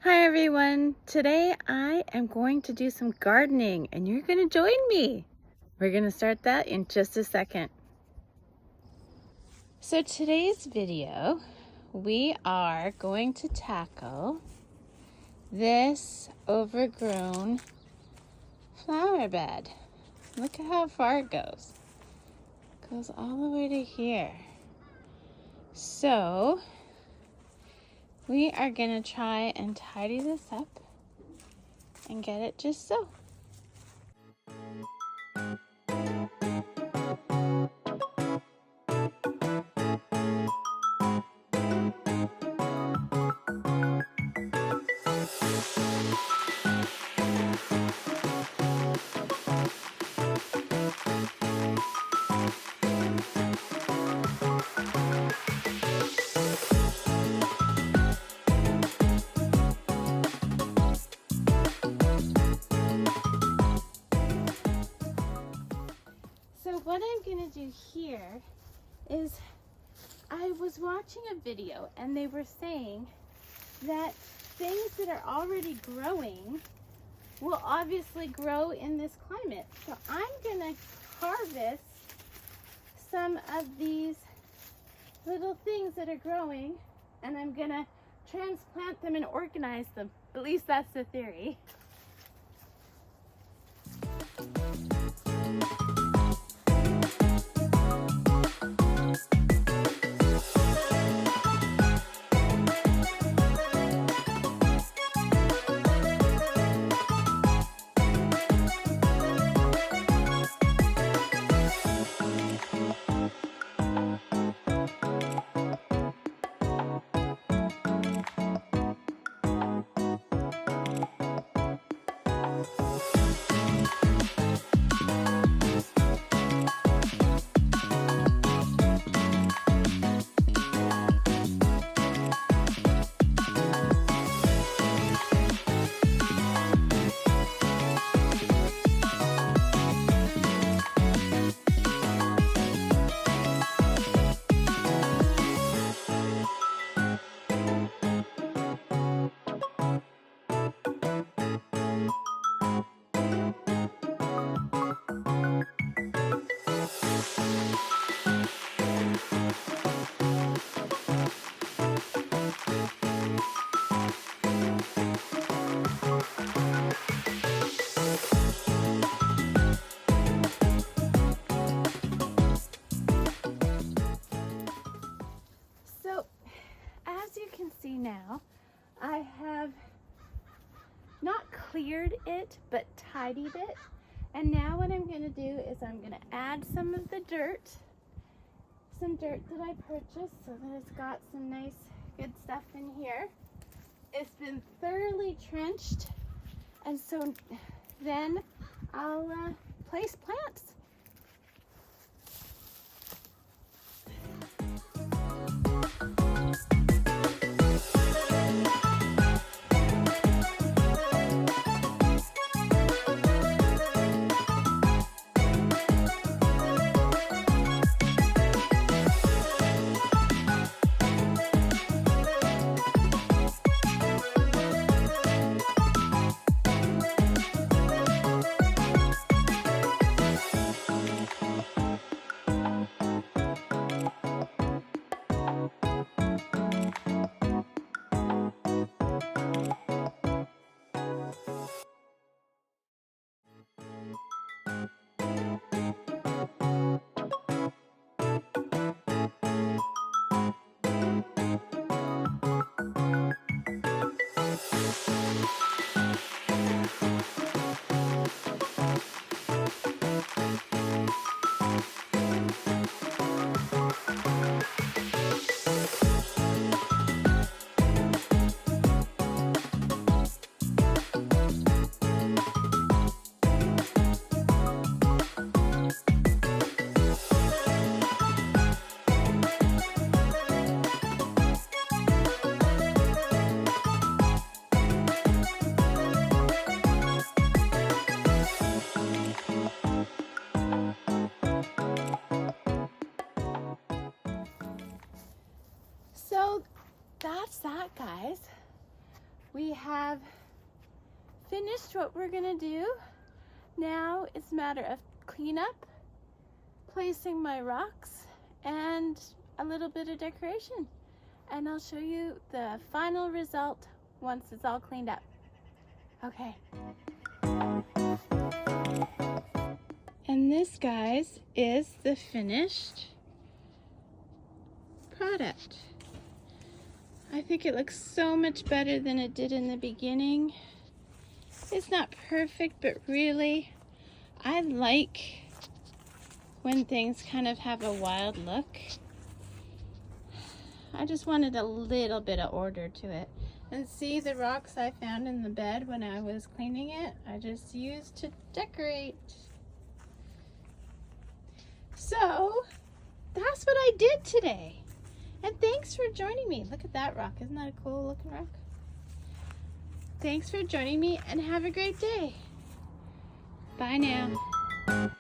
Hi everyone! Today I am going to do some gardening and you're going to join me. We're going to start that in just a second. So today's video, we are going to tackle this overgrown flower bed. Look at how far it goes. It goes all the way to here. So we are going to try and tidy this up and get it just so. So what I'm going to do here is I was watching a video and they were saying that things that are already growing will obviously grow in this climate. So I'm going to harvest some of these little things that are growing and I'm going to transplant them and organize them. At least that's the theory. See now, I have not cleared it, but tidied it. And now what I'm going to do is I'm going to add some of the dirt, some dirt that I purchased so that it's got some nice, good stuff in here. It's been thoroughly trenched, and so then I'll place plants. So that's that, guys. we have finished what we're gonna do. Now it's a matter of cleanup, placing my rocks, and a little bit of decoration. And I'll show you the final result once it's all cleaned up. Okay. And this, guys, is the finished product. I think it looks so much better than it did in the beginning. It's not perfect, but really, I like when things kind of have a wild look. I just wanted a little bit of order to it. And see the rocks I found in the bed when I was cleaning it? I just used to decorate. So, that's what I did today. And thanks for joining me. Look at that rock. Isn't that a cool looking rock? Thanks for joining me and have a great day. Bye now.